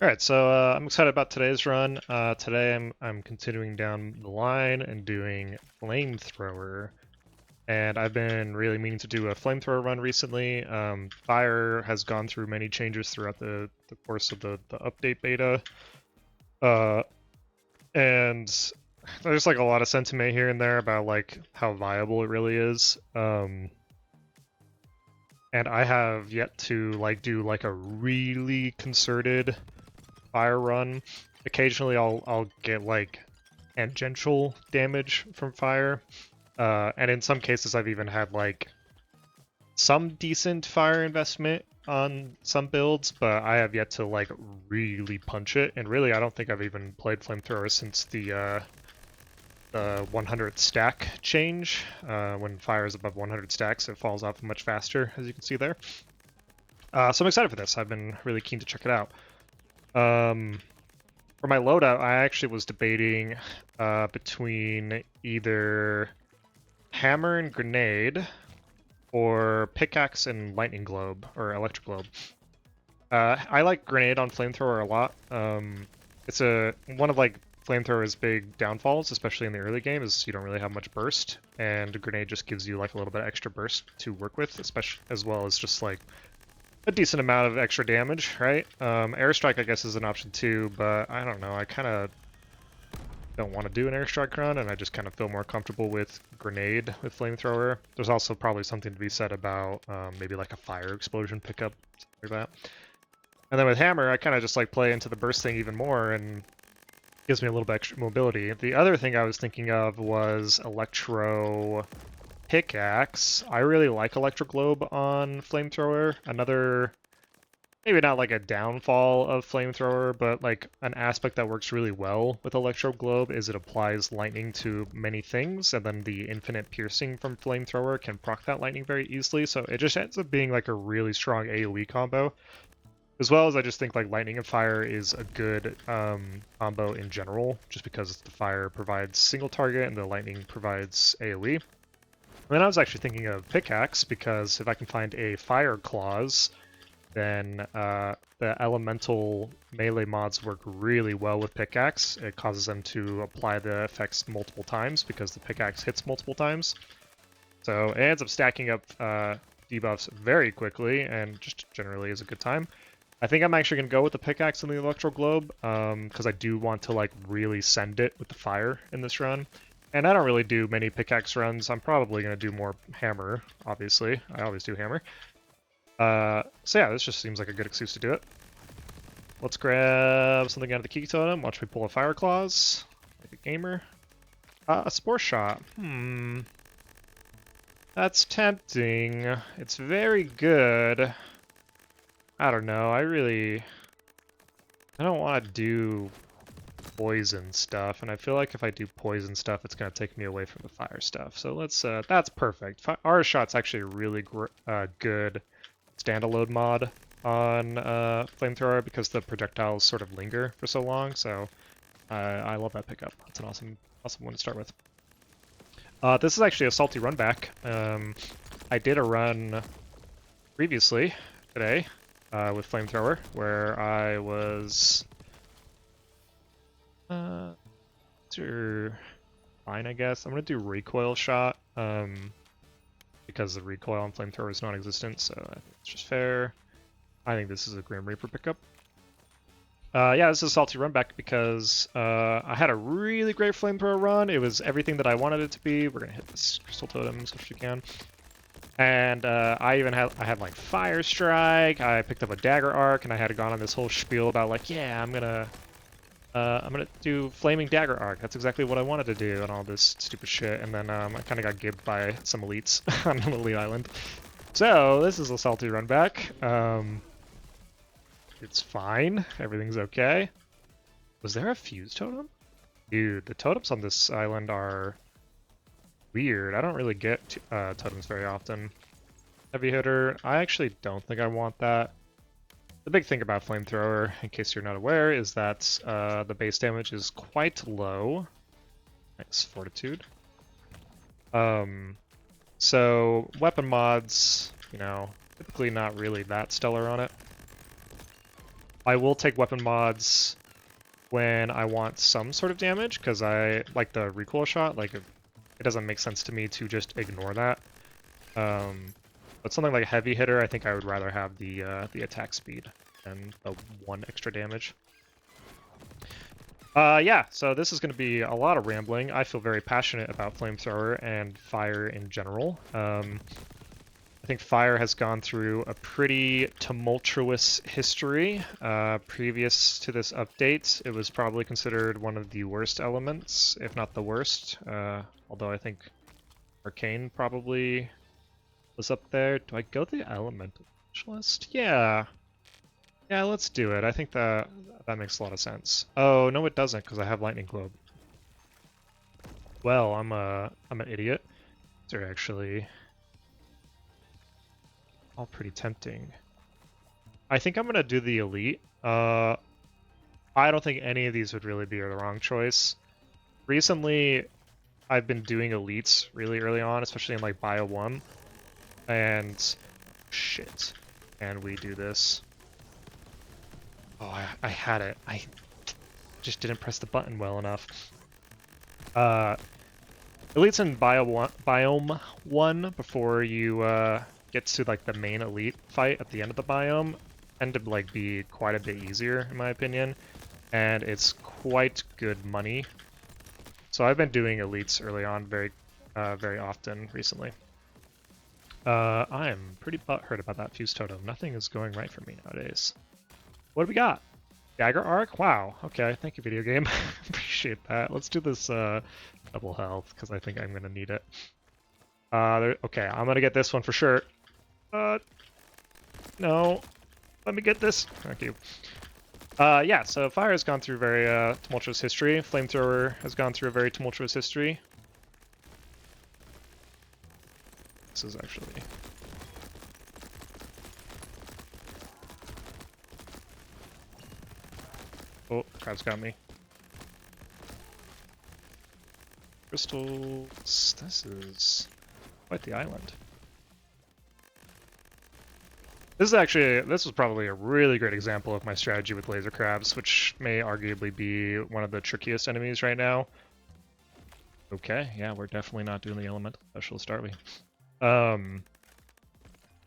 All right, so I'm excited about today's run. Today I'm continuing down the line and doing Flamethrower, and I've been really meaning to do a Flamethrower run recently. Fire has gone through many changes throughout the course of the update beta, uh, and there's like a lot of sentiment here and there about like how viable it really is. And I have yet to like do like a really concerted fire run. Occasionally I'll get like tangential damage from fire. And in some cases I've even had like some decent fire investment on some builds, but I have yet to like really punch it. And really I don't think I've even played Flamethrower since the 100 stack change. When fire is above 100 stacks, it falls off much faster, as you can see there. So I'm excited for this. I've been really keen to check it out. For my loadout, I actually was debating between either hammer and grenade or pickaxe and lightning globe or electric globe. I like grenade on flamethrower a lot. It's one of like flamethrower's big downfalls, especially in the early game, is you don't really have much burst, and grenade just gives you like a little bit extra burst to work with, especially as well as just like a decent amount of extra damage, right? Airstrike, I guess, is an option too, but I don't know. I kind of don't want to do an airstrike run, and I just kind of feel more comfortable with grenade with flamethrower. There's also probably something to be said about maybe like a fire explosion pickup, something like that. And then with hammer, I kind of just like play into the burst thing even more, and gives me a little bit extra mobility. The other thing I was thinking of was electro pickaxe. I really like electro globe on flamethrower. Another, maybe not like a downfall of flamethrower, but like an aspect that works really well with electro globe is it applies lightning to many things, and then the infinite piercing from flamethrower can proc that lightning very easily. So it just ends up being like a really strong AoE combo. As well as I just think like lightning and fire is a good combo in general, just because the fire provides single target and the lightning provides AoE. And then I was actually thinking of pickaxe, because if I can find a fire clause, then the elemental melee mods work really well with pickaxe. It causes them to apply the effects multiple times because the pickaxe hits multiple times. So it ends up stacking up debuffs very quickly, and just generally is a good time. I think I'm actually going to go with the pickaxe and the electro globe, because I do want to like really send it with the fire in this run. And I don't really do many pickaxe runs. I'm probably going to do more hammer, obviously. I always do hammer. So yeah, this just seems like a good excuse to do it. Let's grab something out of the key totem. Watch me pull a fire claws. Like a gamer. A spore shot. That's tempting. It's very good. I don't know. I don't want to do poison stuff, and I feel like if I do poison stuff, it's going to take me away from the fire stuff. So let's, that's perfect. Aura Shot's actually a really good standalone mod on Flamethrower because the projectiles sort of linger for so long, so I love that pickup. That's an awesome one to start with. This is actually a salty run back. I did a run previously today with Flamethrower where I was fine, I guess. I'm gonna do recoil shot because the recoil on Flamethrower is non-existent, so I think it's just fair. I think this is a Grim Reaper pickup. Yeah, this is a salty run back because I had a really great flamethrower run. It was everything that I wanted it to be. We're gonna hit this crystal totem as much as we can. And I had like fire strike. I picked up a dagger arc, and I had gone on this whole spiel about like, yeah, I'm gonna do flaming dagger arc. That's exactly what I wanted to do, and all this stupid shit. And then I kind of got gibbed by some elites on an elite island. So this is a salty run back. It's fine. Everything's okay. Was there a fuse totem? Dude, the totems on this island are weird. I don't really get totems very often. Heavy hitter. I actually don't think I want that. The big thing about Flamethrower, in case you're not aware, is that the base damage is quite low. Nice fortitude. So weapon mods, you know, typically not really that stellar on it. I will take weapon mods when I want some sort of damage, because I like the recoil shot. Like, it doesn't make sense to me to just ignore that. But something like a heavy hitter, I think I would rather have the attack speed than the 1 extra damage. Yeah, so this is going to be a lot of rambling. I feel very passionate about Flamethrower and fire in general. I think fire has gone through a pretty tumultuous history. Previous to this update, it was probably considered one of the worst elements, if not the worst. Although I think Arcane probably was up there. Do I go the Elemental Specialist? Yeah. Yeah, let's do it. I think that makes a lot of sense. Oh, no it doesn't, because I have Lightning Globe. Well, I'm an idiot. They're actually all pretty tempting. I think I'm gonna do the Elite. I don't think any of these would really be the wrong choice. Recently, I've been doing Elites really early on, especially in like Bio 1. And shit. And we do this. Oh, I had it. I just didn't press the button well enough. Elites in Biome 1, before you get to like the main Elite fight at the end of the biome, tend to like be quite a bit easier in my opinion, and it's quite good money. So I've been doing Elites early on very often recently. I am pretty butthurt about that Fuse Totem. Nothing is going right for me nowadays. What do we got? Dagger Arc? Wow. Okay, thank you, video game. Appreciate that. Let's do this double health, because I think I'm going to need it. Okay, I'm going to get this one for sure. No. Let me get this. Thank you. Yeah, so Fire has gone through very tumultuous history. Flamethrower has gone through a very tumultuous history. This is actually... Oh, crab's got me. Crystals... This is quite the island. This was probably a really great example of my strategy with laser crabs, which may arguably be one of the trickiest enemies right now. Okay, yeah, we're definitely not doing the elemental specialist, are we?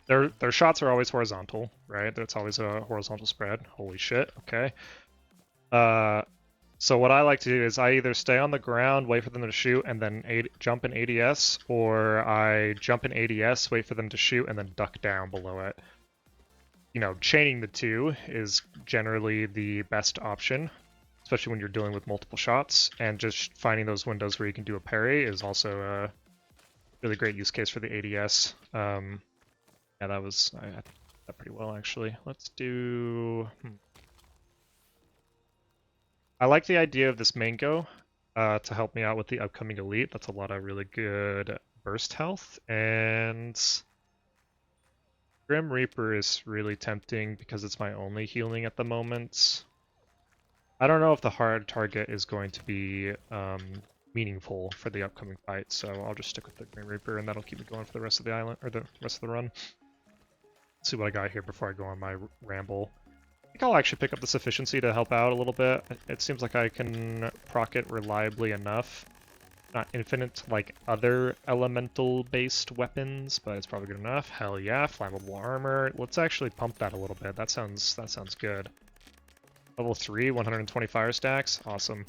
Their shots are always horizontal, right? It's always a horizontal spread. Holy shit, okay. So what I like to do is I either stay on the ground, wait for them to shoot, and then jump in ADS, or I jump in ADS, wait for them to shoot, and then duck down below it. You know, chaining the two is generally the best option, especially when you're dealing with multiple shots, and just finding those windows where you can do a parry is also a really great use case for the ADS. Yeah, I did that pretty well, actually. Let's do... I like the idea of this mango to help me out with the upcoming elite. That's a lot of really good burst health, and Grim Reaper is really tempting because it's my only healing at the moment. I don't know if the hard target is going to be meaningful for the upcoming fight, so I'll just stick with the Grim Reaper, and that'll keep me going for the rest of the island, or the rest of the run. Let's see what I got here before I go on my ramble. I think I'll actually pick up the Sufficiency to help out a little bit. It seems like I can proc it reliably enough. Not infinite like other elemental-based weapons, but it's probably good enough. Hell yeah, flammable armor. Let's actually pump that a little bit. That sounds good. Level 3, 120 fire stacks. Awesome.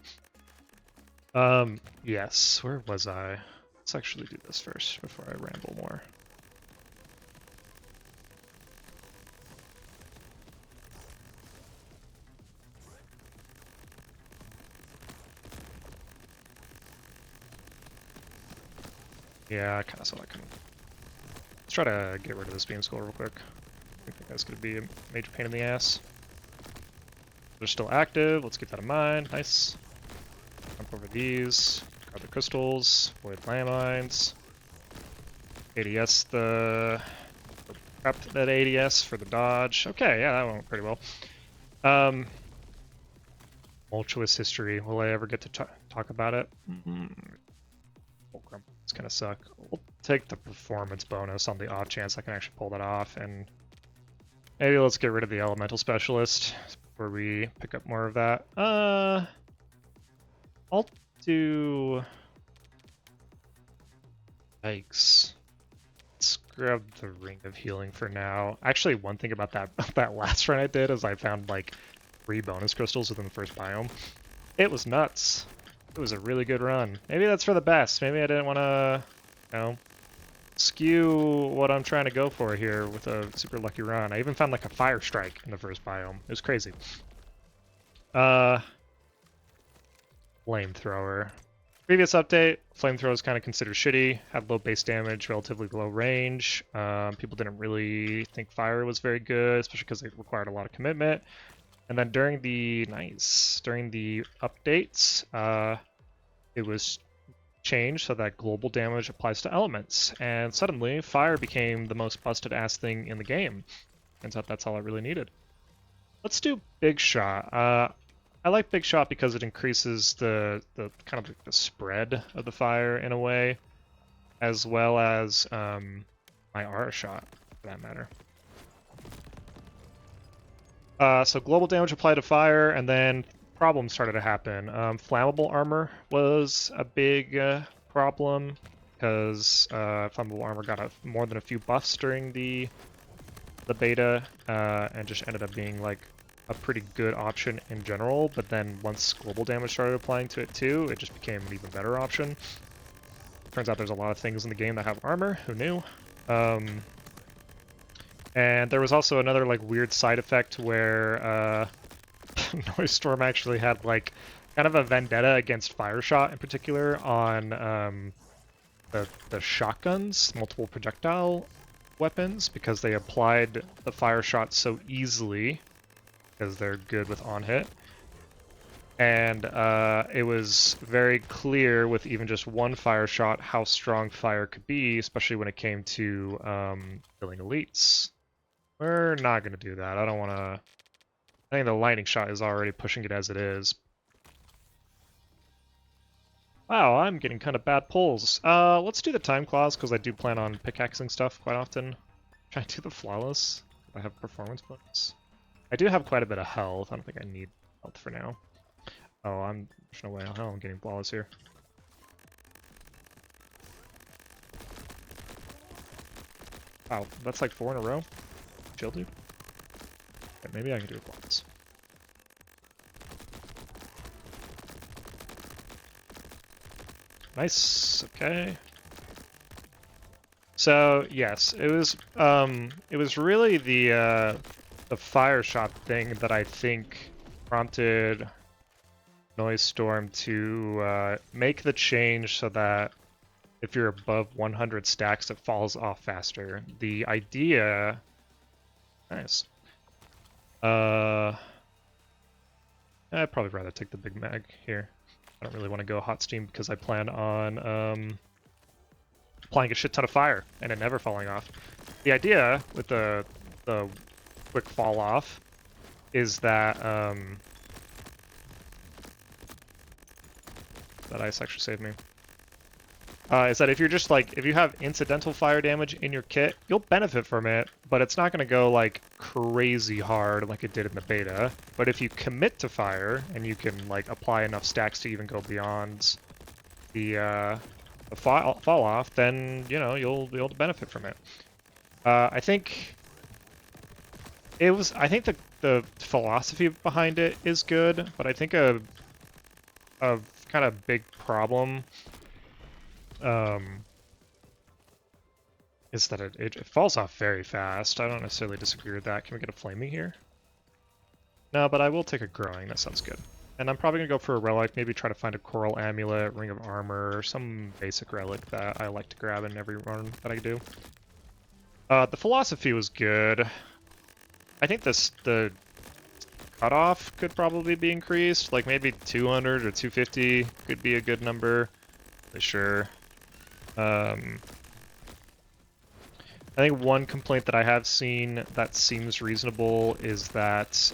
Yes, where was I? Let's actually do this first before I ramble more. Yeah, I kind of saw that coming. Let's try to get rid of this beam skull real quick. I think that's going to be a major pain in the ass. They're still active. Let's keep that in mind. Nice. Jump over these. Grab the crystals. Avoid landmines. ADS prep that ADS for the dodge. Okay, yeah, that went pretty well. Tumultuous history. Will I ever get to talk about it? It's gonna suck. We'll take the performance bonus on the off chance I can actually pull that off, and maybe let's get rid of the elemental specialist. before we pick up more of that. I'll do... Yikes. Let's grab the Ring of Healing for now. Actually, one thing about that last run I did is I found like 3 bonus crystals within the first biome. It was nuts. It was a really good run. Maybe that's for the best. Maybe I didn't want to, you know, skew what I'm trying to go for here with a super lucky run. I even found like a fire strike in the first biome. It was crazy. Flamethrower. Previous update, Flamethrower is kind of considered shitty, had low base damage, relatively low range. People didn't really think fire was very good, especially because it required a lot of commitment. And then during the updates, it was changed so that global damage applies to elements, and suddenly fire became the most busted ass thing in the game. Turns out that's all I really needed. Let's do Big Shot. I like Big Shot because it increases the kind of the spread of the fire in a way, as well as my aura shot, for that matter. So global damage applied to fire, and then problems started to happen. Flammable armor was a big problem, because flammable armor got more than a few buffs during the beta, and just ended up being like a pretty good option in general, but then once global damage started applying to it too, it just became an even better option. Turns out there's a lot of things in the game that have armor, who knew? And there was also another like weird side effect where Noise Storm actually had like kind of a vendetta against Fire Shot in particular on the shotguns, multiple projectile weapons, because they applied the Fire Shot so easily because they're good with on-hit. And it was very clear with even just one fire shot how strong fire could be, especially when it came to killing elites. We're not going to do that. I don't want to... I think the lightning shot is already pushing it as it is. Wow, I'm getting kind of bad pulls. Let's do the time clause, because I do plan on pickaxing stuff quite often. Try to do the flawless. I have performance bonus. I do have quite a bit of health. I don't think I need health for now. Oh, there's no way. Hell, I'm getting flawless here. Wow, that's like 4 in a row. Chill, dude. Okay, maybe I can do a flawless. Nice. Okay. So yes, it was really the fire shot thing that I think prompted Noise Storm to make the change so that if you're above 100 stacks, it falls off faster. The idea... Nice. I'd probably rather take the Big Mag here. I don't really want to go hot steam because I plan on applying a shit ton of fire and it never falling off. The idea with the quick fall off is that that ice actually saved me. Is that if you're just like, if you have incidental fire damage in your kit, you'll benefit from it, but it's not going to go like crazy hard like it did in the beta. But if you commit to fire and you can like apply enough stacks to even go beyond the fall off, then you know you'll be able to benefit from it. I think it was. I think the philosophy behind it is good, but I think a kind of big problem is that it falls off very fast. I don't necessarily disagree with that. Can we get a flaming here? No, but I will take a growing. That sounds good. And I'm probably gonna go for a relic, maybe try to find a coral amulet, ring of armor, or some basic relic that I like to grab in every run that I do. The philosophy was good. I think the cutoff could probably be increased, like maybe 200 or 250 could be a good number. For sure. I think one complaint that I have seen that seems reasonable is that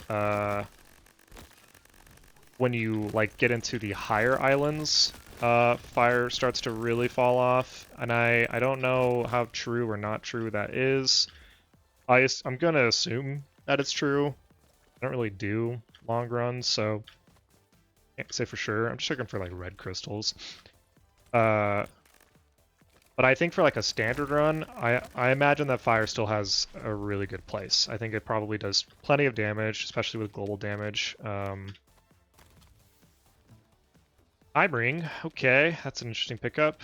when you like get into the higher islands, fire starts to really fall off, and I don't know how true or not true that is. I'm gonna assume that it's true. I don't really do long run, so can't say for sure. I'm just looking for like red crystals. But I think for like a standard run, I imagine that fire still has a really good place. I think it probably does plenty of damage, especially with global damage. Time Ring, okay, that's an interesting pickup.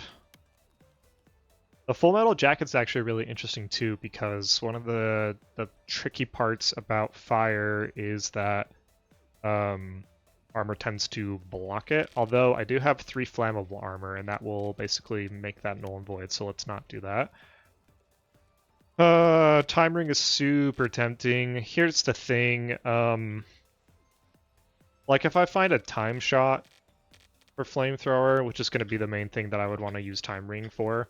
The Full Metal Jacket's actually really interesting too, because one of the tricky parts about fire is that armor tends to block it. Although I do have 3 flammable armor, and that will basically make that null and void, so let's not do that. Time Ring is super tempting. Here's the thing, like if I find a time shot for Flamethrower, which is going to be the main thing that I would want to use Time Ring for,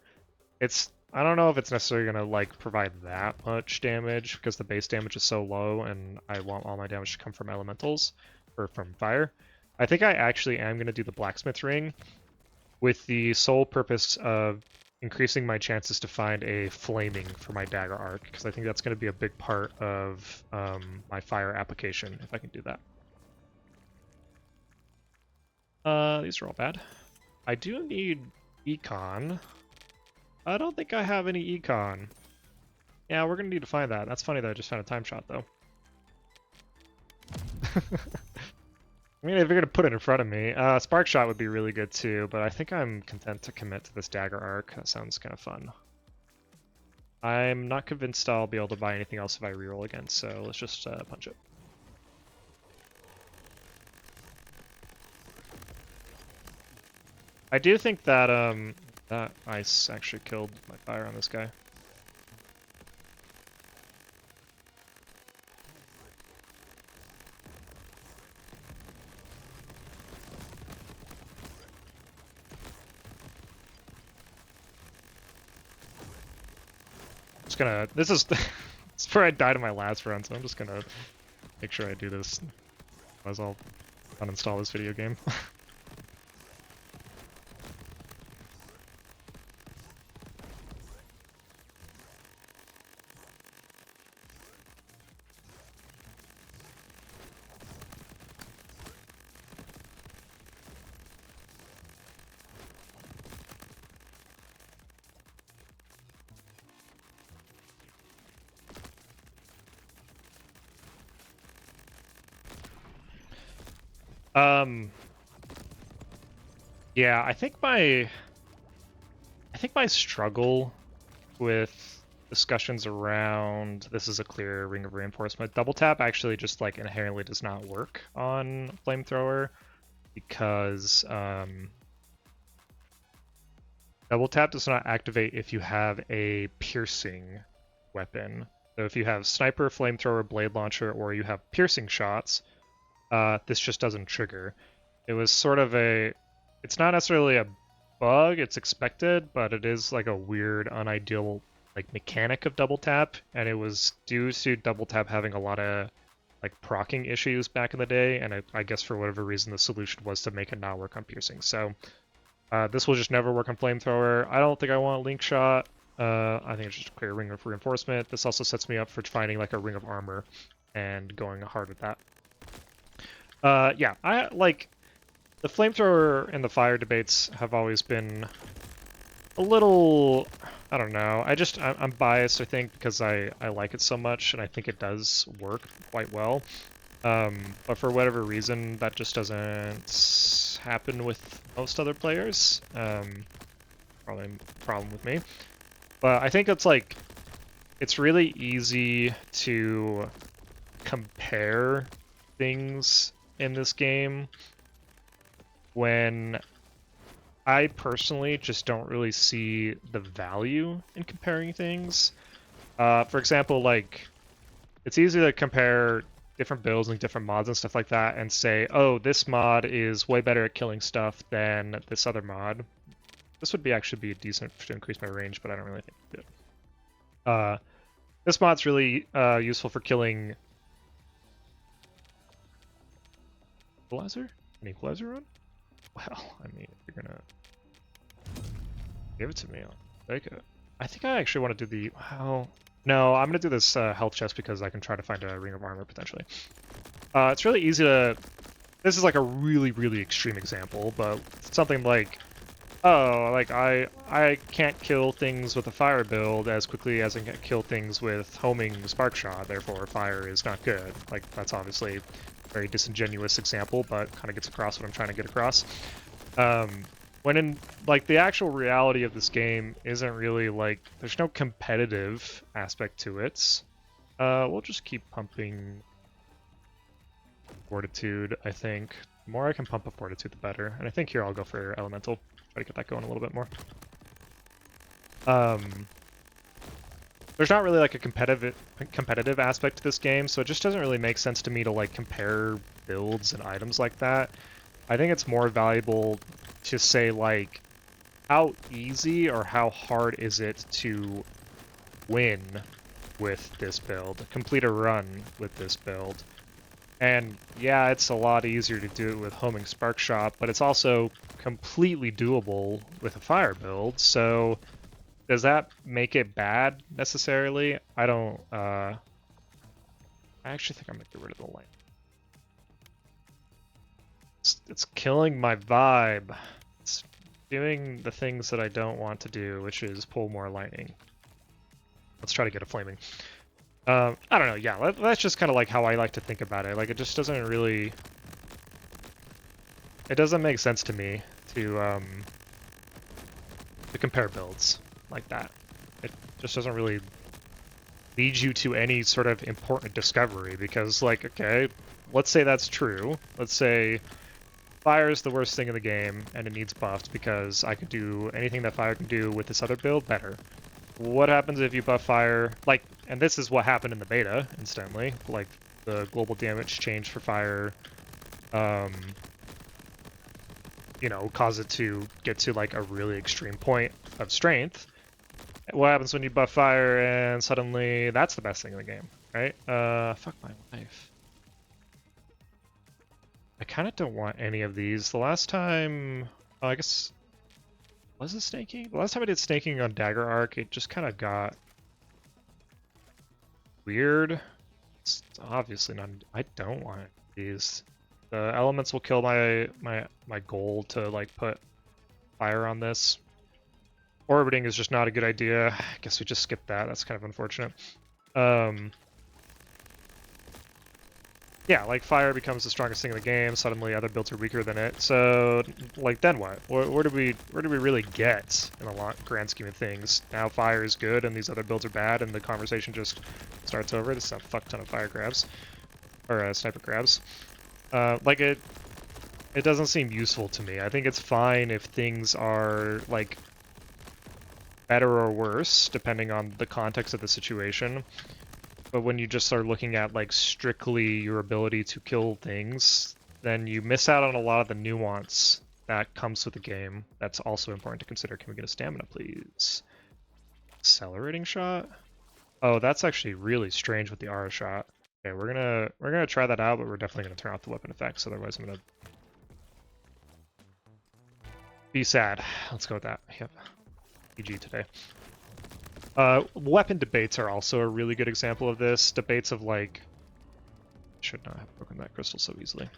I don't know if it's necessarily going to like provide that much damage because the base damage is so low and I want all my damage to come from elementals or from fire. I think I actually am going to do the blacksmith ring with the sole purpose of increasing my chances to find a flaming for my dagger arc, because I think that's going to be a big part of my fire application if I can do that. These are all bad. I do need econ. I don't think I have any econ. Yeah, we're gonna need to find that. That's funny that I just found a time shot, though. I mean, if you're gonna put it in front of me, Spark Shot would be really good too, but I think I'm content to commit to this dagger arc. That sounds kind of fun. I'm not convinced I'll be able to buy anything else if I reroll again, so let's just punch it. I do think that that ice actually killed my fire on this guy. Just gonna. This is where I died in my last run, so I'm just gonna make sure I do this. Otherwise, I'll uninstall this video game. Yeah, I think my struggle with discussions around this is a clear ring of reinforcement. Double tap actually just like inherently does not work on Flamethrower because double tap does not activate if you have a piercing weapon. So if you have sniper, flamethrower, blade launcher, or you have piercing shots, this just doesn't trigger. It was sort of it's not necessarily a bug, it's expected, but it is like a weird, unideal like mechanic of double tap, and it was due to double tap having a lot of like proccing issues back in the day, and I guess for whatever reason the solution was to make it not work on piercing. So this will just never work on flamethrower. I don't think I want link shot. I think it's just a clear ring of reinforcement. This also sets me up for finding like a ring of armor and going hard at that. Yeah, I like the flamethrower and the fire debates have always been a little, I don't know. I'm biased, I think, because I like it so much and I think it does work quite well. But for whatever reason, that just doesn't happen with most other players. Probably a problem with me. But I think it's really easy to compare things in this game when I personally just don't really see the value in comparing things. For example, like, it's easy to compare different builds and different mods and stuff like that and say, oh, this mod is way better at killing stuff than this other mod. This would actually be decent to increase my range, but I don't really think it. This mod's really useful for killing equalizer? An equalizer run? Well, I mean, if you're gonna give it to me, I'll take it. I think I actually want to do the, well, no, I'm gonna do this health chest because I can try to find a ring of armor potentially. It's really easy to. This is like a really, really extreme example, but something like, oh, like I can't kill things with a fire build as quickly as I can kill things with homing spark shot. Therefore, fire is not good. Like that's obviously a very disingenuous example, but kind of gets across what I'm trying to get across. When in like the actual reality of this game isn't really like there's no competitive aspect to it. We'll just keep pumping Fortitude, I think. The more I can pump up Fortitude, the better. And I think here I'll go for Elemental. Try to get that going a little bit more. There's not really like a competitive aspect to this game, so it just doesn't really make sense to me to like compare builds and items like that. I think it's more valuable to say like how easy or how hard is it to win with this build, complete a run with this build. And yeah, it's a lot easier to do it with homing spark shot, but it's also completely doable with a fire build. So does that make it bad necessarily? I don't. I actually think I'm gonna get rid of the light. It's killing my vibe. It's doing the things that I don't want to do, which is pull more lightning. Let's try to get a flaming. I don't know. Yeah, that's just kind of like how I like to think about it. Like it just doesn't really. It doesn't make sense to me to compare builds like that. It just doesn't really lead you to any sort of important discovery because, like, okay, let's say that's true. Let's say fire is the worst thing in the game and it needs buffed because I could do anything that fire can do with this other build better. What happens if you buff fire? Like, and this is what happened in the beta, incidentally. Like, the global damage change for fire, you know, cause it to get to, like, a really extreme point of strength. What happens when you buff fire and suddenly that's the best thing in the game, right? Fuck my life. I kind of don't want any of these. The last time, oh, I guess, was it snaking? The last time I did snaking on Dagger Arc, it just kind of got weird. It's obviously not. I don't want these. The elements will kill my goal to like put fire on this. Orbiting is just not a good idea. I guess we just skipped that. That's kind of unfortunate. Yeah, like fire becomes the strongest thing in the game. Suddenly, other builds are weaker than it. So, like, then what? Where do we really get in the grand scheme of things? Now fire is good, and these other builds are bad, and the conversation just starts over. This is a fuck ton of fire grabs or sniper grabs. Like it doesn't seem useful to me. I think it's fine if things are like better or worse depending on the context of the situation. But when you just start looking at like strictly your ability to kill things, then you miss out on a lot of the nuance that comes with the game. That's also important to consider. Can we get a stamina, please? Accelerating shot? Oh, that's actually really strange with the aura shot. Okay, we're gonna try that out, but we're definitely gonna turn off the weapon effects. Otherwise, I'm gonna be sad. Let's go with that. Yep. GG today. Weapon debates are also a really good example of this. Debates of like, should not have broken that crystal so easily.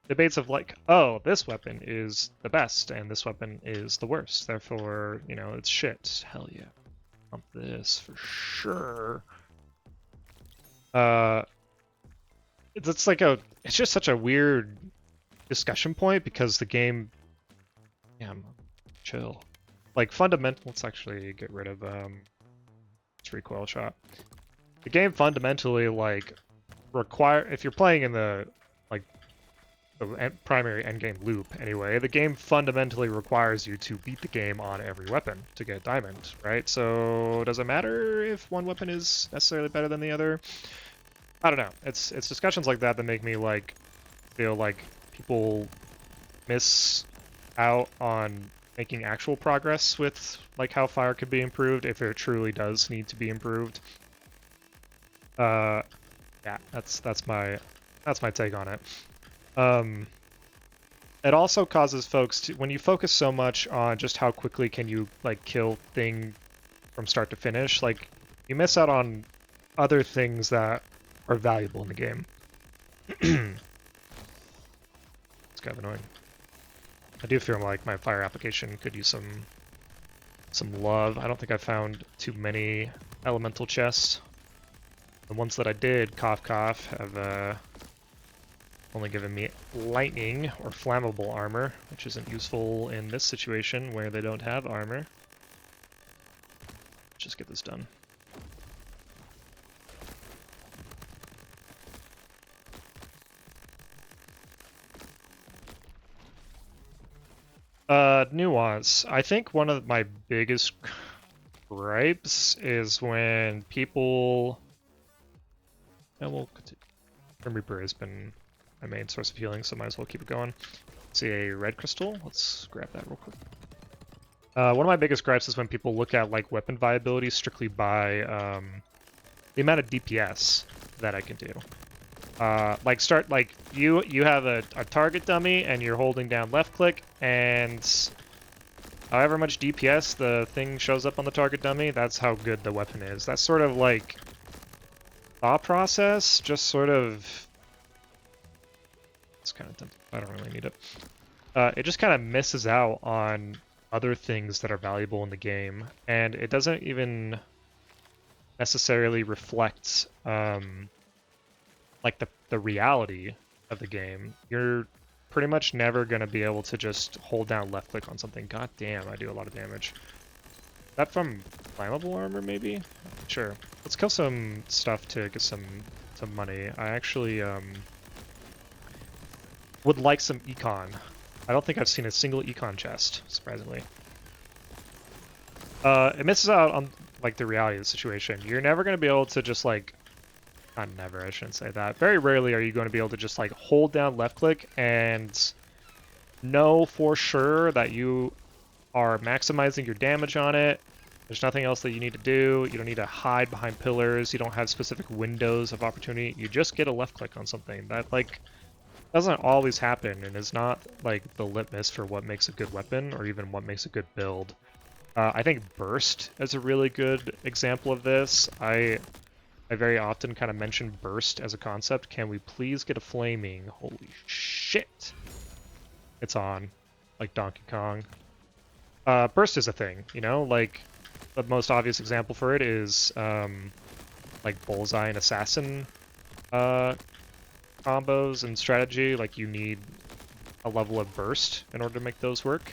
Debates of like, oh, this weapon is the best and this weapon is the worst. Therefore, you know, it's shit. Hell yeah. Pump this for sure. It's like it's just such a weird discussion point because the game, yeah, chill. Like fundamental, let's actually get rid of recoil shot. The game fundamentally like if you're playing in the like the primary endgame loop anyway, the game fundamentally requires you to beat the game on every weapon to get diamond, right? So does it matter if one weapon is necessarily better than the other? I don't know. It's discussions like that that make me like feel like people miss out on making actual progress with like how fire could be improved if it truly does need to be improved. Yeah, that's my take on it. It also causes folks to, when you focus so much on just how quickly can you like kill thing from start to finish, like you miss out on other things that are valuable in the game. It's kind of annoying. I do feel like my fire application could use some love. I don't think I found too many elemental chests. The ones that I did, cough cough, have only given me lightning or flammable armor, which isn't useful in this situation where they don't have armor. Let's just get this done. Nuance. I think one of my biggest gripes is when people... And we'll continue. Grim Reaper has been my main source of healing, so might as well keep it going. See a red crystal. Let's grab that real quick. One of my biggest gripes is when people look at like weapon viability strictly by the amount of DPS that I can do. Like you have a target dummy and you're holding down left click, and however much DPS the thing shows up on the target dummy, that's how good the weapon is. That's sort of like thought process, just sort of... It's kind of tempting. I don't really need it. It just kind of misses out on other things that are valuable in the game, and it doesn't even necessarily reflect like the reality of the game. You're pretty much never going to be able to just hold down left click on something. God damn, I do a lot of damage. Is that from flammable armor, maybe? Sure. Let's kill some stuff to get some money. I actually would like some econ. I don't think I've seen a single econ chest, surprisingly. It misses out on like the reality of the situation. You're never going to be able to just like... Not never, I shouldn't say that. Very rarely are you going to be able to just like hold down left click and know for sure that you are maximizing your damage on it. There's nothing else that you need to do. You don't need to hide behind pillars. You don't have specific windows of opportunity. You just get a left click on something. That like doesn't always happen and is not like the litmus for what makes a good weapon or even what makes a good build. I think burst is a really good example of this. I very often kind of mention burst as a concept. Can we please get a flaming? Holy shit! It's on, like Donkey Kong. Burst is a thing, you know? Like, the most obvious example for it is, like Bullseye and Assassin combos and strategy. Like, you need a level of burst in order to make those work.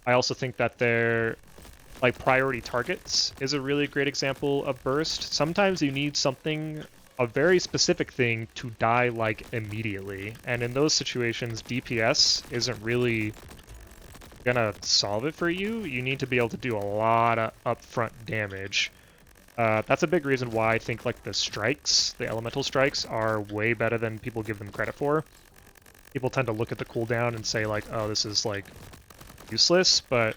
I also think that they're... Like priority targets is a really great example of burst. Sometimes you need something, a very specific thing, to die like immediately. And in those situations, DPS isn't really gonna solve it for you. You need to be able to do a lot of upfront damage. That's a big reason why I think like the strikes, the elemental strikes, are way better than people give them credit for. People tend to look at the cooldown and say like, oh, this is like useless, but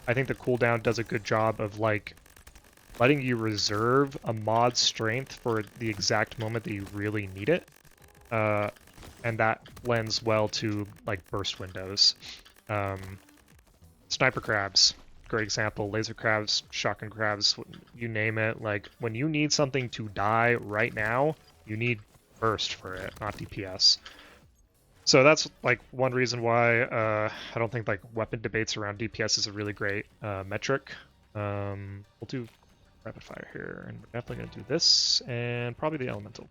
I think the cooldown does a good job of like letting you reserve a mod strength for the exact moment that you really need it, and that lends well to like burst windows. Sniper crabs, great example. Laser crabs, shotgun crabs, you name it. Like when you need something to die right now, you need burst for it, not DPS. So that's like one reason why I don't think like weapon debates around DPS is a really great metric. We'll do rapid fire here, and we're definitely gonna do this and probably the elemental.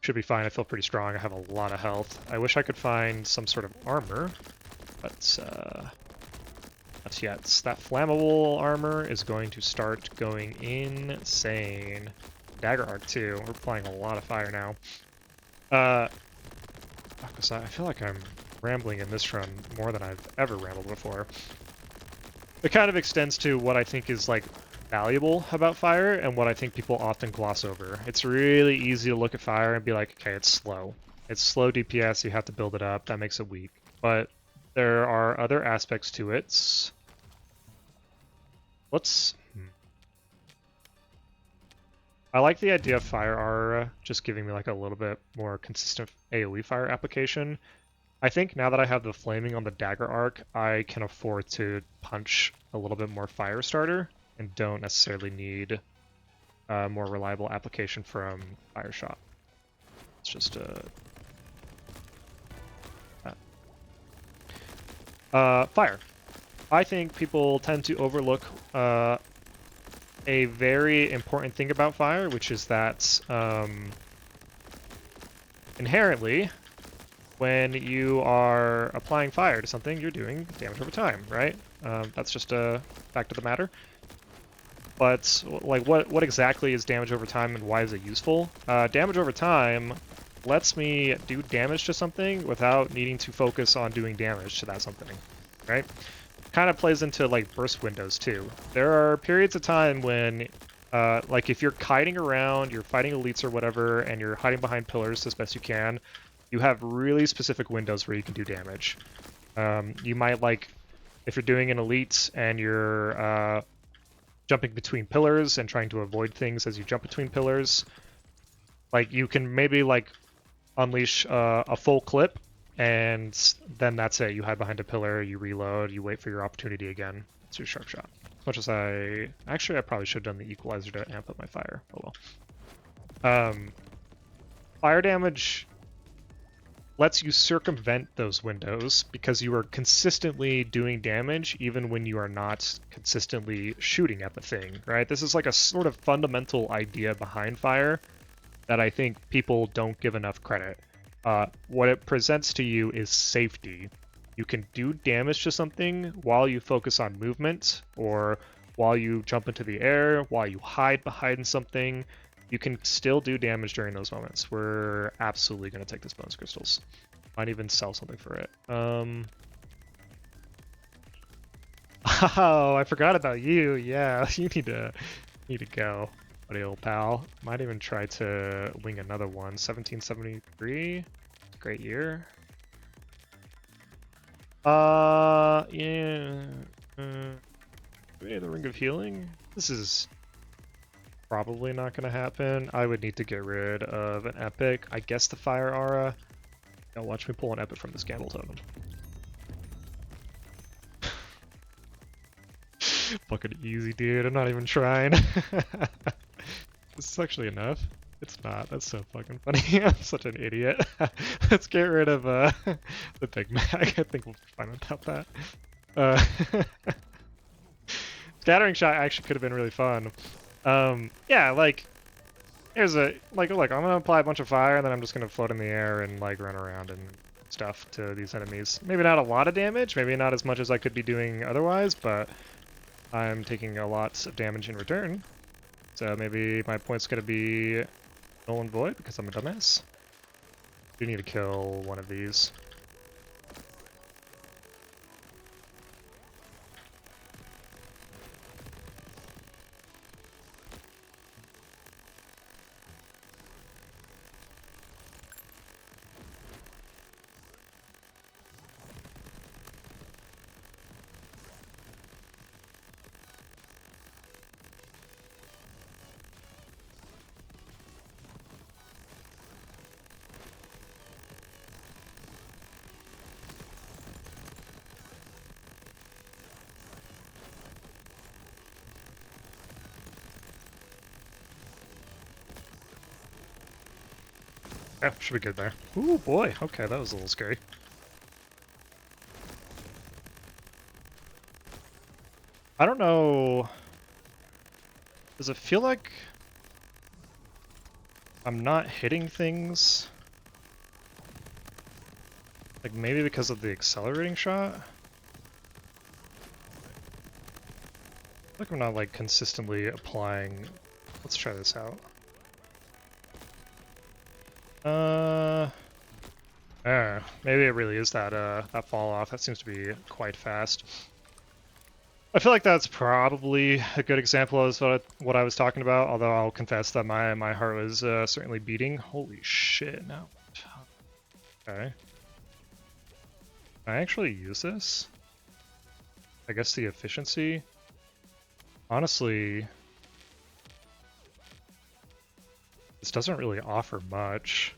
Should be fine. I feel pretty strong. I have a lot of health. I wish I could find some sort of armor, but not yet. That flammable armor is going to start going insane. Dagger arc too. We're applying a lot of fire now. I feel like I'm rambling in this run more than I've ever rambled before. It kind of extends to what I think is like valuable about fire and what I think people often gloss over. It's really easy to look at fire and be like, okay, it's slow. It's slow DPS, you have to build it up, that makes it weak. But there are other aspects to it. I like the idea of fire aura just giving me like a little bit more consistent AoE fire application. I think now that I have the flaming on the dagger arc, I can afford to punch a little bit more fire starter and don't necessarily need more reliable application from fire shot. Let's just fire. I think people tend to overlook a very important thing about fire, which is that inherently, when you are applying fire to something, you're doing damage over time, right? That's just a fact of the matter. But like, what exactly is damage over time, and why is it useful? Damage over time lets me do damage to something without needing to focus on doing damage to that something, right? Kind of plays into like burst windows too. There are periods of time when, like if you're kiting around, you're fighting elites or whatever, and you're hiding behind pillars as best you can, you have really specific windows where you can do damage. You might like, if you're doing an elite and you're jumping between pillars and trying to avoid things as you jump between pillars, like you can maybe like unleash a full clip, and then that's it. You hide behind a pillar, you reload, you wait for your opportunity again. It's your sharp shot. As much as I probably should have done the equalizer to amp up my fire. Oh well. Fire damage lets you circumvent those windows because you are consistently doing damage even when you are not consistently shooting at the thing, right? This is like a sort of fundamental idea behind fire that I think people don't give enough credit. What it presents to you is safety. You can do damage to something while you focus on movement, or while you jump into the air, while you hide behind something. You can still do damage during those moments. We're absolutely going to take this bonus crystals. Might even sell something for it. Oh, I forgot about you. Yeah, you need to go, buddy, old pal. Might even try to wing another one. 1773, great year. Yeah. The Ring of Healing. This is probably not going to happen. I would need to get rid of an epic. I guess the Fire Aura. Now watch me pull an epic from this Gamble Totem. Fucking easy, dude. I'm not even trying. This is actually enough. It's not. That's so fucking funny. I'm such an idiot. Let's get rid of the Big Mac. I think we'll be fine without that. Scattering Shot actually could have been really fun. Yeah, like, here's a, like, look, I'm gonna apply a bunch of fire, and then I'm just gonna float in the air and, like, run around and stuff to these enemies. Maybe not a lot of damage, maybe not as much as I could be doing otherwise, but I'm taking a lot of damage in return. So maybe my point's gonna be null and void because I'm a dumbass. Do need to kill one of these. Yeah, should be good there. Ooh, boy. Okay, that was a little scary. I don't know. Does it feel like I'm not hitting things? Like maybe because of the accelerating shot? Like I'm not like consistently applying. Let's try this out. Maybe it really is that that fall off. That seems to be quite fast. I feel like that's probably a good example of what I was talking about, although I'll confess that my heart was certainly beating. Holy shit, now. Okay. Can I actually use this? I guess the efficiency? Honestly, this doesn't really offer much.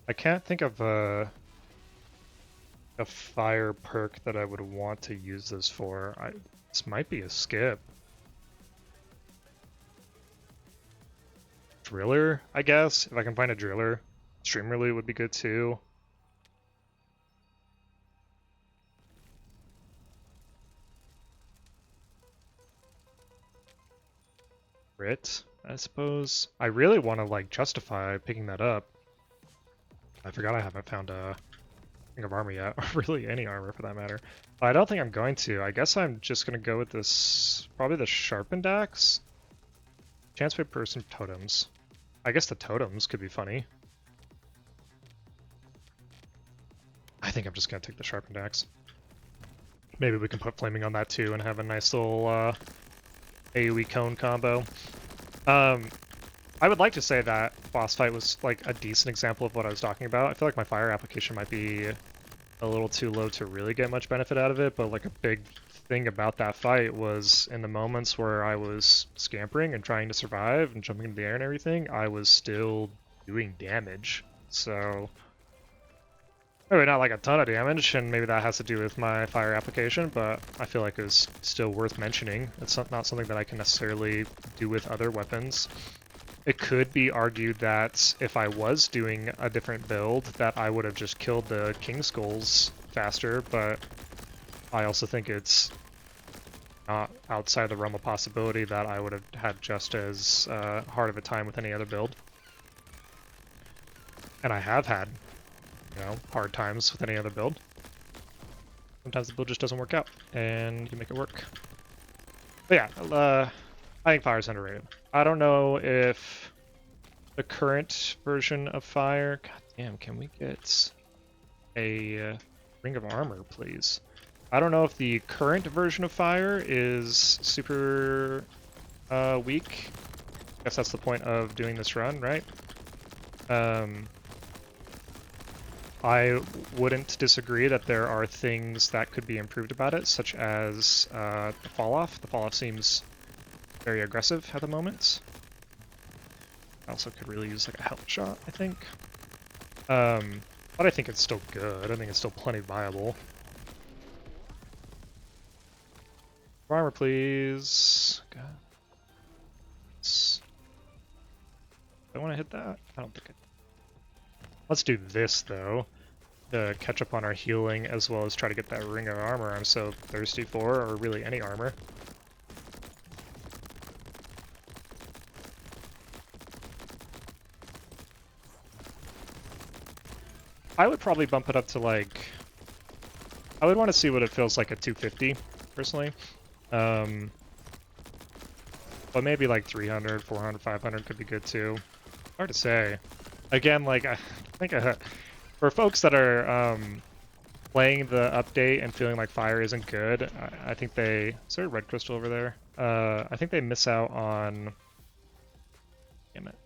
I can't think of a fire perk that I would want to use this for. This might be a skip. driller, I guess. If I can find a driller. Streamer loot would be good too. Crit, I suppose. I really want to like justify picking that up. I forgot I haven't found a ring of armor yet, or really any armor for that matter. But I don't think I'm going to. I guess I'm just gonna go with this, probably the sharpened axe. Chance per person totems. I guess the totems could be funny. I think I'm just gonna take the sharpened axe. Maybe we can put flaming on that too and have a nice little AoE cone combo. I would like to say that boss fight was like a decent example of what I was talking about. I feel like my fire application might be a little too low to really get much benefit out of it, but like a big thing about that fight was in the moments where I was scampering and trying to survive and jumping into the air and everything, I was still doing damage. So maybe not like a ton of damage, and maybe that has to do with my fire application, but I feel like it was still worth mentioning. It's not something that I can necessarily do with other weapons. It could be argued that if I was doing a different build, that I would have just killed the King Skulls faster, but I also think it's not outside the realm of possibility that I would have had just as hard of a time with any other build. And I have had, you know, hard times with any other build. Sometimes the build just doesn't work out, and you make it work. But yeah, I think Fire's underrated. I don't know if the current version of Fire... God damn, can we get a Ring of Armor, please? I don't know if the current version of Fire is super weak. I guess that's the point of doing this run, right? I wouldn't disagree that there are things that could be improved about it, such as the fall-off. The fall-off seems very aggressive at the moment. I also could really use like a health shot, I think. But I think it's still good. I think it's still plenty viable. Armor, please. God. Do I want to hit that? I don't think I... Let's do this, though, to catch up on our healing, as well as try to get that ring of armor I'm so thirsty for, or really any armor. I would probably bump it up to, like... I would want to see what it feels like at 250, personally. But maybe like 300, 400, 500 could be good, too. Hard to say. Again, like, I think for folks that are playing the update and feeling like Fire isn't good, I think they... Is there a red crystal over there? I think they miss out on... Damn it.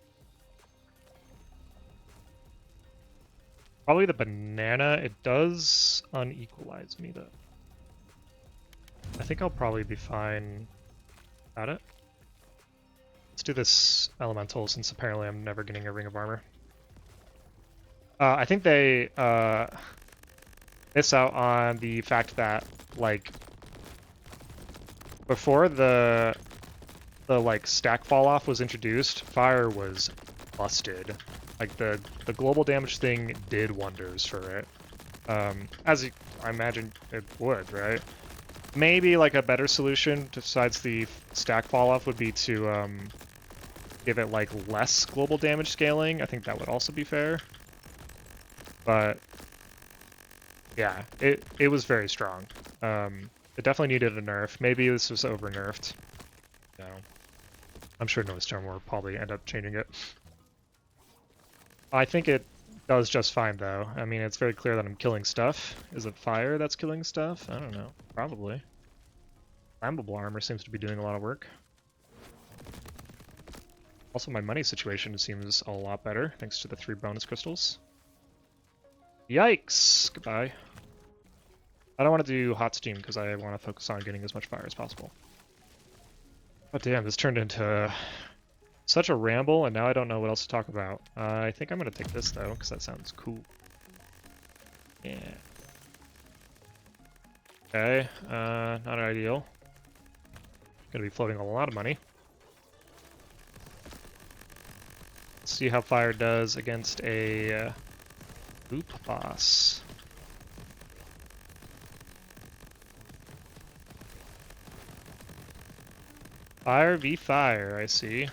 Probably the banana. It does unequalize me, though. I think I'll probably be fine at it. Let's do this elemental, since apparently I'm never getting a ring of armor. I think they miss out on the fact that, like, before the like stack fall off was introduced, Fire was busted. Like the global damage thing did wonders for it. As I imagine it would, right? Maybe like a better solution besides the stack fall off would be to give it like less global damage scaling. I think that would also be fair. But yeah, it was very strong. It definitely needed a nerf. Maybe this was over nerfed. No, I'm sure Noise Storm will probably end up changing it. I think it does just fine, though. I mean, it's very clear that I'm killing stuff. Is it Fire that's killing stuff? I don't know. Probably. Flammable armor seems to be doing a lot of work. Also, my money situation seems a lot better, thanks to the 3 bonus crystals. Yikes! Goodbye. I don't want to do hot steam because I want to focus on getting as much fire as possible. But damn, this turned into such a ramble, and now I don't know what else to talk about. I think I'm going to take this, though, because that sounds cool. Yeah. Okay, not ideal. Gonna be floating a lot of money. Let's see how fire does against a loop boss. Fire v fire, I see.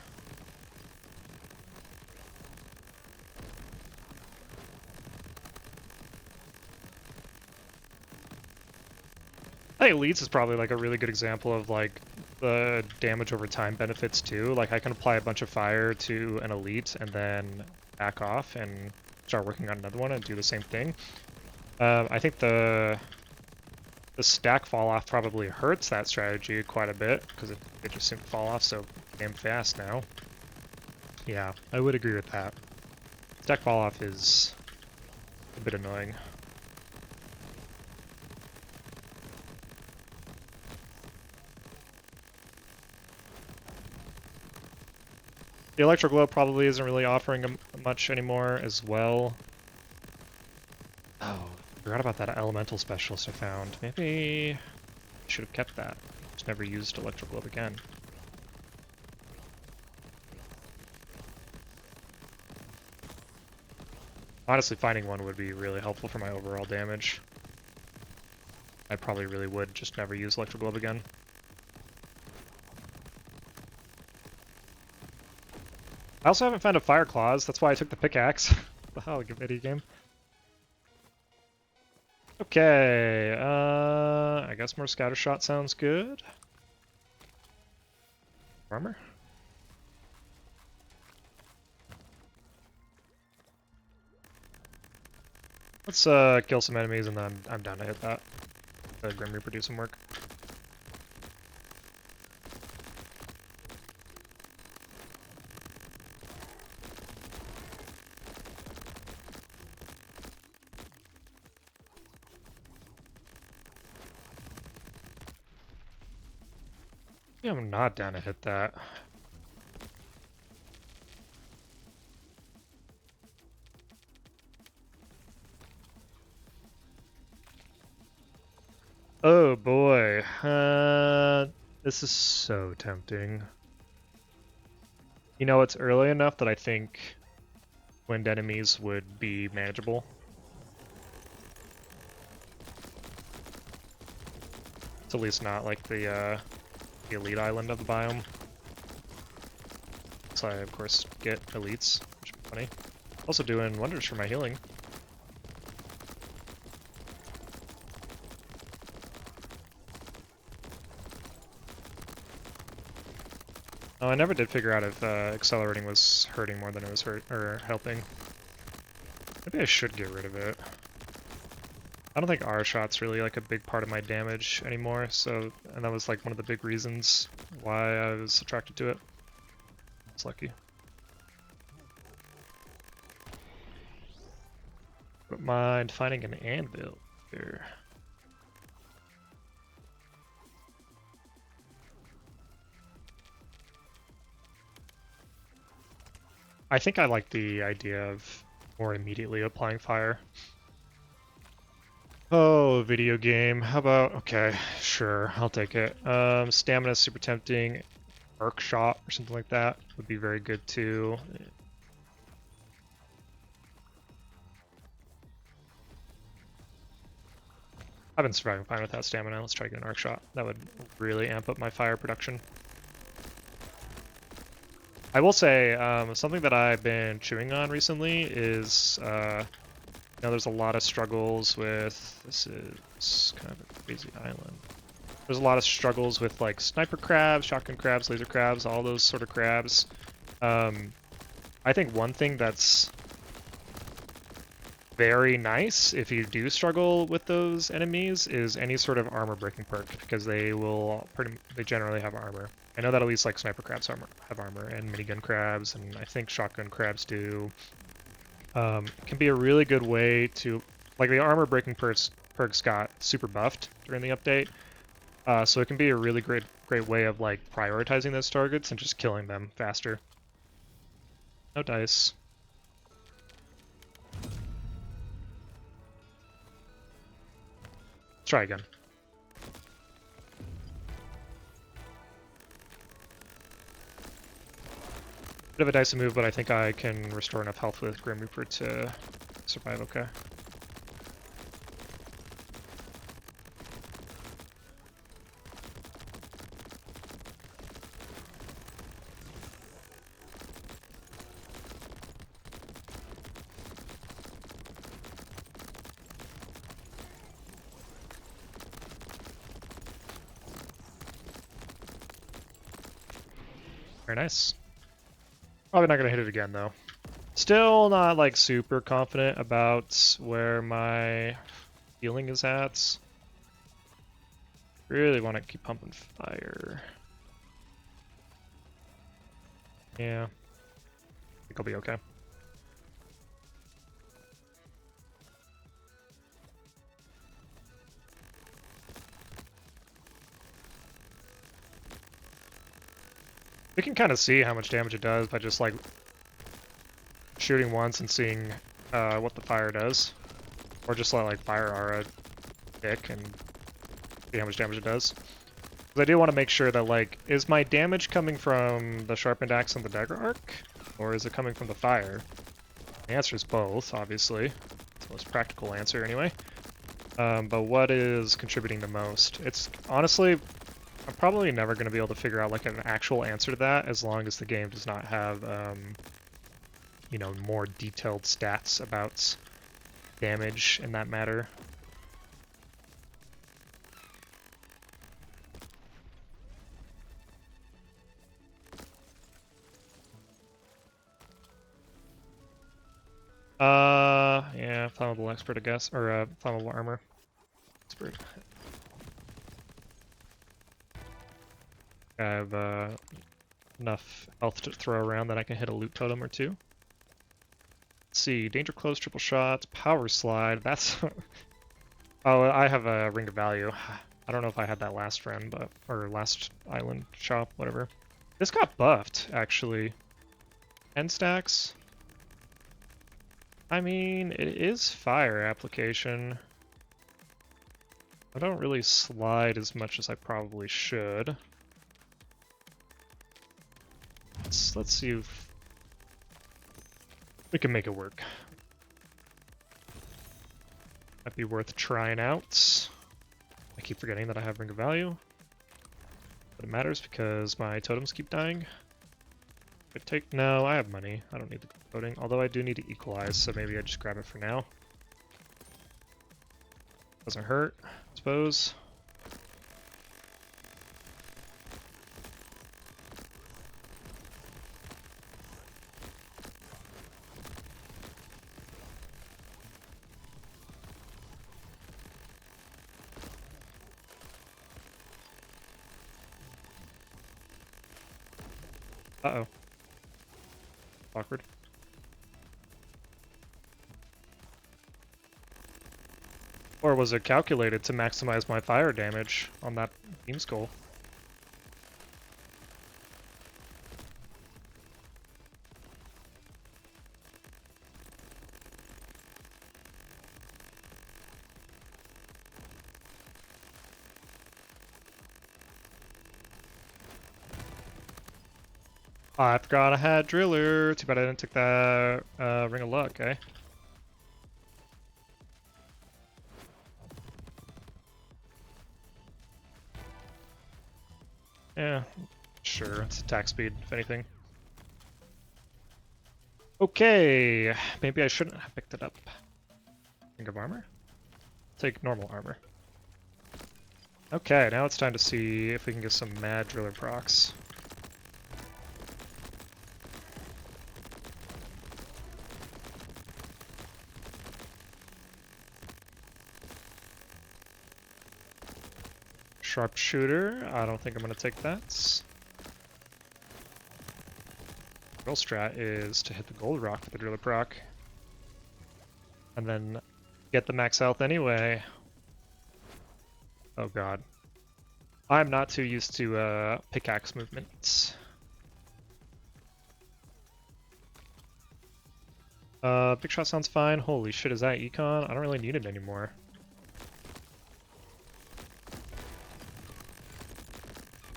I think elites is probably like a really good example of like the damage over time benefits too. Like I can apply a bunch of fire to an elite and then back off and start working on another one and do the same thing. I think the stack fall off probably hurts that strategy quite a bit because it just seems to fall off so damn fast now. Yeah, I would agree with that. Stack fall off is a bit annoying. The Electro Glow probably isn't really offering much anymore as well. Oh, forgot about that elemental specialist I found. Maybe I should have kept that. Just never used Electro Glow again. Honestly, finding one would be really helpful for my overall damage. I probably really would just never use Electro Glow again. I also haven't found a Fire Claws, that's why I took the pickaxe. The hell, good video game. Okay, I guess more scatter shot sounds good. Armor? Let's kill some enemies and then I'm down to hit that. The Grim Reaper do some work. Yeah, I'm not down to hit that. Oh boy, this is so tempting. You know, it's early enough that I think wind enemies would be manageable. It's at least not like the elite island of the biome. So I, of course, get elites, which would be funny. Also doing wonders for my healing. Oh, I never did figure out if accelerating was hurting more than it was helping. Maybe I should get rid of it. I don't think R-shot's really like a big part of my damage anymore, so, and that was like one of the big reasons why I was attracted to it. It's lucky. Don't mind finding an anvil here. I think I like the idea of more immediately applying fire. Oh, video game. How about, okay, sure, I'll take it. Stamina's super tempting. Arc shot or something like that would be very good too. I've been surviving fine without stamina. Let's try to get an arc shot. That would really amp up my fire production. I will say, something that I've been chewing on recently is, you know, there's a lot of struggles with, this is kind of a crazy island. There's a lot of struggles with like sniper crabs, shotgun crabs, laser crabs, all those sort of crabs. I think one thing that's very nice if you do struggle with those enemies is any sort of armor breaking perk, because they generally have armor. I know that at least like sniper crabs have armor, and minigun crabs, and I think shotgun crabs do. Can be a really good way to, like, the armor breaking perks got super buffed during the update, so it can be a really great way of like prioritizing those targets and just killing them faster. No dice. Let's try again. Bit of a dicey move, but I think I can restore enough health with Grim Reaper to survive okay. Very nice. Probably not gonna hit it again though. Still not like super confident about where my healing is at. Really want to keep pumping fire. Yeah. I think I'll be okay. We can kind of see how much damage it does by just like shooting once and seeing what the fire does. Or just let like fire aura tick and see how much damage it does. Because I do want to make sure that like, is my damage coming from the sharpened axe and the dagger arc? Or is it coming from the fire? The answer is both, obviously. It's the most practical answer anyway. But what is contributing the most? It's honestly, I'm probably never going to be able to figure out like an actual answer to that as long as the game does not have, you know, more detailed stats about damage in that matter. Yeah, flammable expert, I guess, or flammable armor expert. I have enough health to throw around that I can hit a loot totem or two. Let's see, danger close, triple shots, power slide. That's oh, I have a ring of value. I don't know if I had that last run, but or last island shop, whatever. This got buffed actually. 10 stacks. I mean, it is fire application. I don't really slide as much as I probably should. Let's see if we can make it work. Might be worth trying out. I keep forgetting that I have Ring of Value. But it matters because my totems keep dying. No, I have money. I don't need the coding. Although I do need to equalize, so maybe I just grab it for now. Doesn't hurt, I suppose. Uh-oh. Awkward. Or was it calculated to maximize my fire damage on that beam skull? I forgot I had Driller. Too bad I didn't take that Ring of Luck, eh? Yeah, sure. It's attack speed, if anything. Okay, maybe I shouldn't have picked it up. Ring of Armor? Take normal armor. Okay, now it's time to see if we can get some mad Driller procs. Sharpshooter, I don't think I'm going to take that. Real strat is to hit the gold rock with the Driller proc. And then get the max health anyway. Oh god. I'm not too used to pickaxe movements. Big shot sounds fine. Holy shit, is that econ? I don't really need it anymore.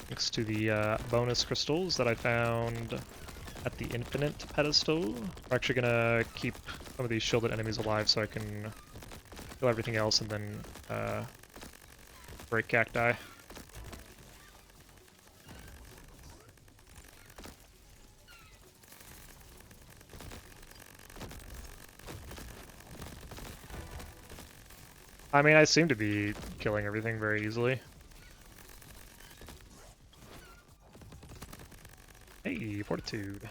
Thanks to the bonus crystals that I found at the infinite pedestal. We're actually gonna keep some of these shielded enemies alive so I can kill everything else and then break cacti. I mean, I seem to be killing everything very easily. Hey, Fortitude.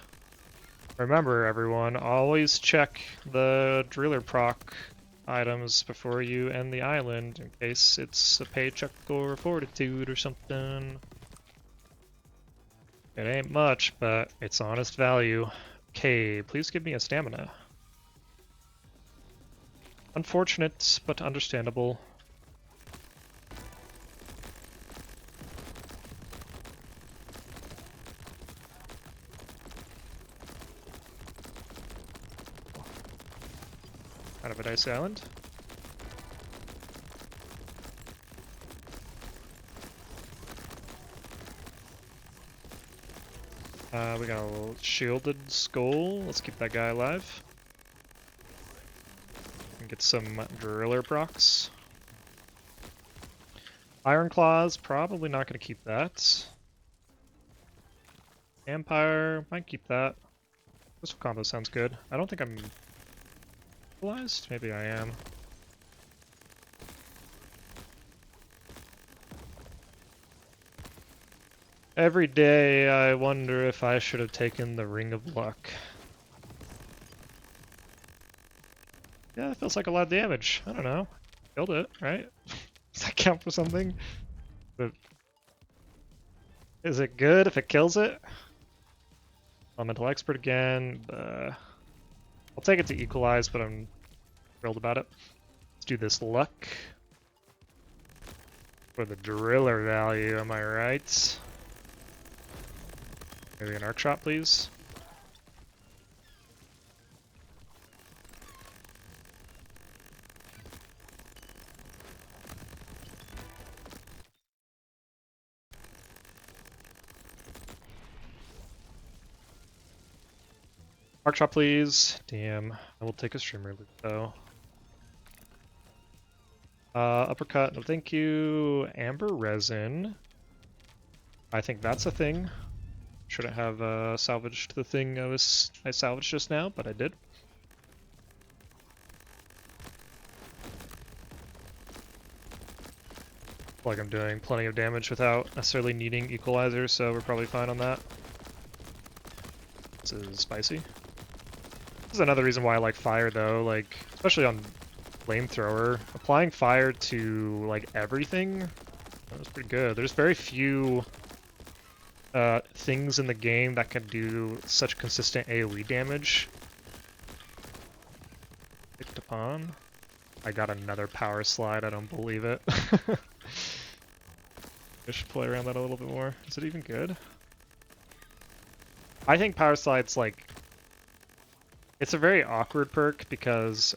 Remember, everyone, always check the driller proc items before you end the island, in case it's a paycheck or a Fortitude or something. It ain't much, but it's honest value. Okay, please give me a stamina. Unfortunate, but understandable. Out of a dice island. We got a little shielded skull. Let's keep that guy alive. And get some driller procs. Iron Claws, probably not going to keep that. Vampire, might keep that. This combo sounds good. I don't think I'm equalized. Maybe I am. Every day I wonder if I should have taken the Ring of Luck. Yeah, that feels like a lot of damage. I don't know. Killed it, right? Does that count for something? But is it good if it kills it? Elemental Expert again. I'll take it to equalize, but I'm thrilled about it. Let's do this luck. For the driller value, am I right? Maybe an arc shot, please. Arc shot, please. Damn. I will take a streamer loot, though. Uppercut, no thank you. Amber resin. I think that's a thing. Shouldn't have salvaged the thing I salvaged just now, but I did. Like I'm doing plenty of damage without necessarily needing equalizer, so we're probably fine on that. This is spicy. This is another reason why I like fire though, like especially on Flamethrower. Applying fire to like everything, that was pretty good. There's very few things in the game that can do such consistent AoE damage. Picked upon. I got another power slide, I don't believe it. I should play around that a little bit more. Is it even good? I think power slide's like... It's a very awkward perk because,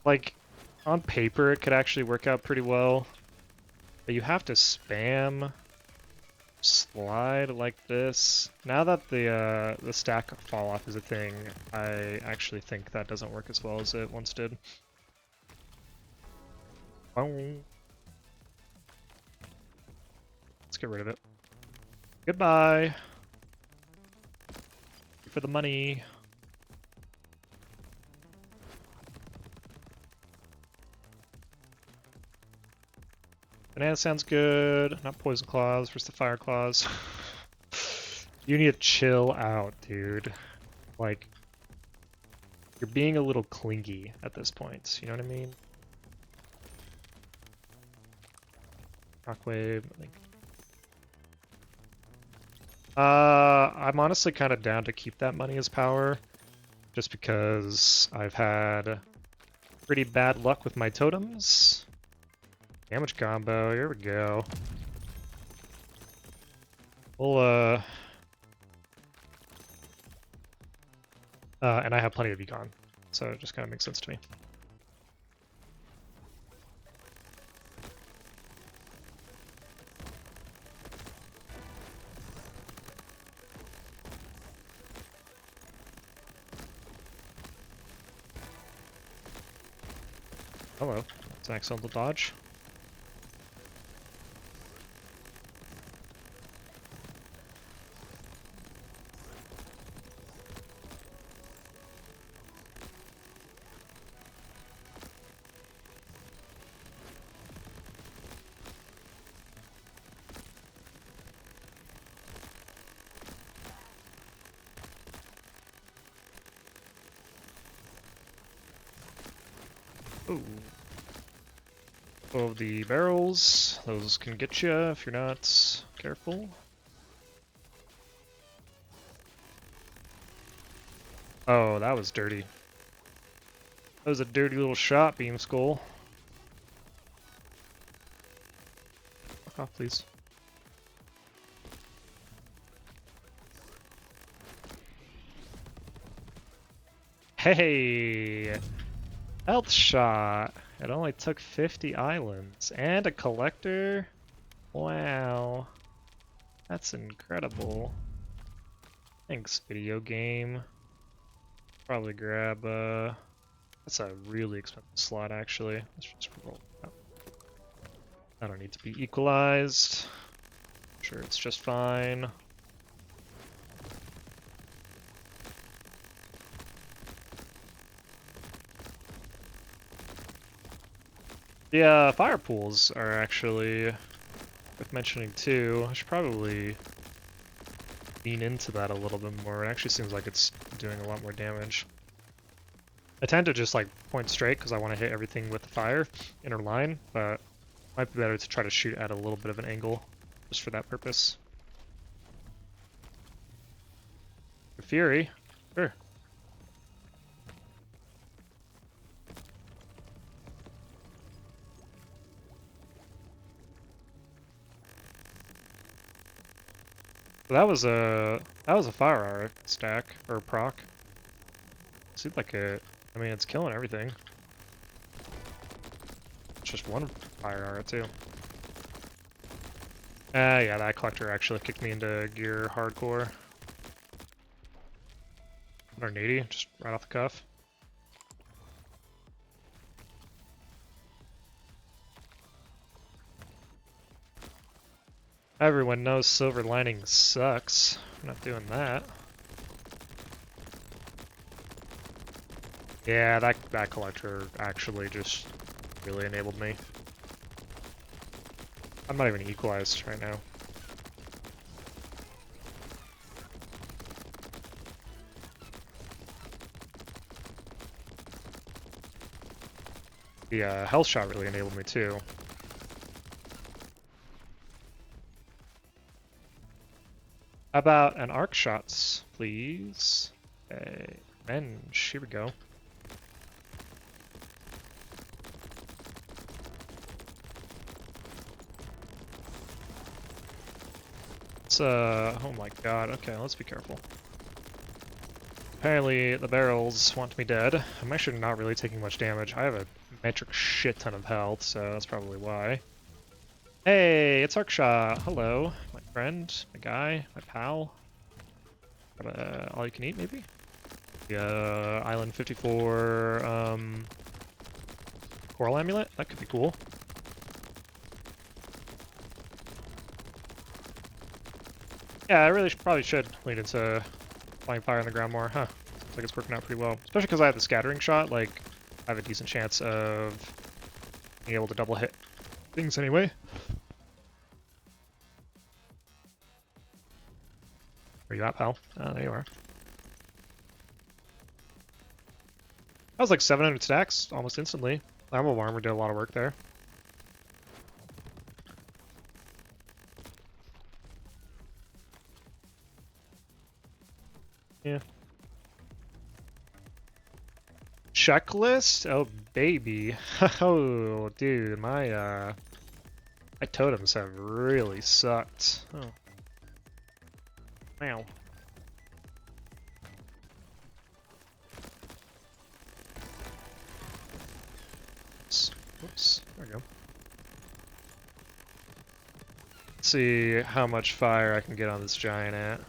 like, on paper it could actually work out pretty well, but you have to spam slide like this. Now that the stack fall off is a thing, I actually think that doesn't work as well as it once did. Let's get rid of it. Goodbye! For the money. Banana sounds good. Not poison claws. Where's the fire claws? You need to chill out, dude. Like, you're being a little clingy at this point. You know what I mean? Shockwave. I'm honestly kind of down to keep that money as power, just because I've had pretty bad luck with my totems. Damage combo, here we go. We'll, and I have plenty of econ, so it just kind of makes sense to me. Hello. It's an accidental dodge. Ooh. Of the barrels, those can get you if you're not careful. Oh, that was dirty. That was a dirty little shot, Beam Skull. Fuck off, please. Hey! Health shot! It only took 50 islands. And a collector? Wow. That's incredible. Thanks, video game. Probably grab, that's a really expensive slot, actually. Let's just roll it out. I don't need to be equalized. Sure, it's just fine. The fire pools are actually worth mentioning too. I should probably lean into that a little bit more. It actually seems like it's doing a lot more damage. I tend to just like point straight because I want to hit everything with the fire, inner line, but it might be better to try to shoot at a little bit of an angle just for that purpose. The Fury, sure. So that was a fire art stack or proc. Seemed like it. I mean, it's killing everything. It's just one fire art too. Yeah, that collector actually kicked me into gear hardcore. 180, just right off the cuff. Everyone knows silver lining sucks. I'm not doing that. Yeah, that collector actually just really enabled me. I'm not even equalized right now. The health shot really enabled me too. How about an arc shots, please? Okay, revenge. Here we go. Let's, oh my god, okay, let's be careful. Apparently the barrels want me dead. I'm actually not really taking much damage. I have a metric shit ton of health, so that's probably why. Hey, it's Arcshot. Hello, my friend, my guy, my pal. Got a all you can eat, maybe? The Island 54 Coral Amulet? That could be cool. Yeah, I really probably should lean into flying fire on the ground more, huh? Looks like it's working out pretty well. Especially because I have the scattering shot, like, I have a decent chance of being able to double hit things anyway. Where you at, pal? Oh, there you are. That was like 700 stacks almost instantly. Thermal Armor did a lot of work there. Yeah. Checklist? Oh, baby. Oh, dude, my totems have really sucked. Oh. Wow. Oops. There we go. Let's see how much fire I can get on this giant ant.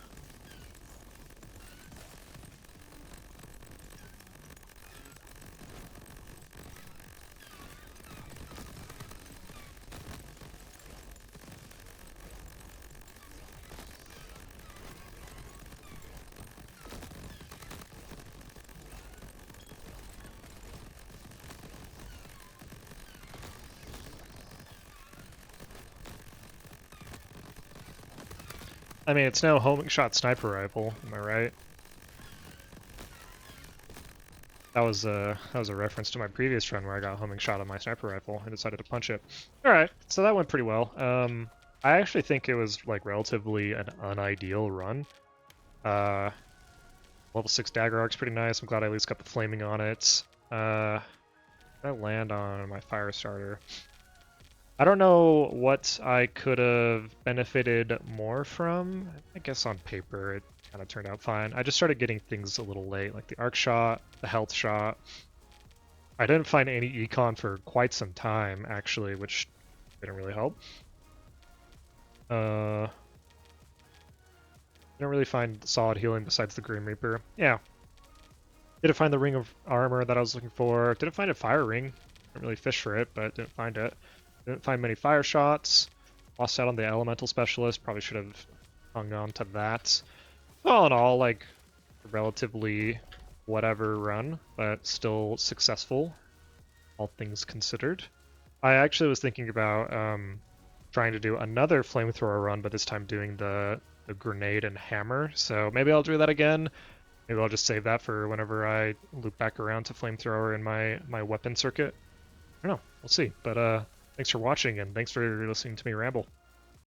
I mean, it's no homing shot sniper rifle, am I right? That was a reference to my previous run where I got homing shot on my sniper rifle and decided to punch it. Alright, so that went pretty well. I actually think it was like relatively an unideal run. Level 6 dagger arc's pretty nice. I'm glad I at least got the flaming on it. I land on my fire starter. I don't know what I could have benefited more from. I guess on paper it kind of turned out fine. I just started getting things a little late, like the arc shot, the health shot. I didn't find any econ for quite some time, actually, which didn't really help. Didn't really find solid healing besides the Grim Reaper. Yeah. Didn't find the ring of armor that I was looking for. Didn't find a fire ring. Didn't really fish for it, but didn't find it. Didn't find many fire shots. Lost out on the elemental specialist. Probably should have hung on to that. All in all, like, a relatively whatever run, but still successful, all things considered. I actually was thinking about trying to do another flamethrower run, but this time doing the grenade and hammer. So maybe I'll do that again. Maybe I'll just save that for whenever I loop back around to flamethrower in my weapon circuit. I don't know. We'll see. But thanks for watching, and thanks for listening to me ramble.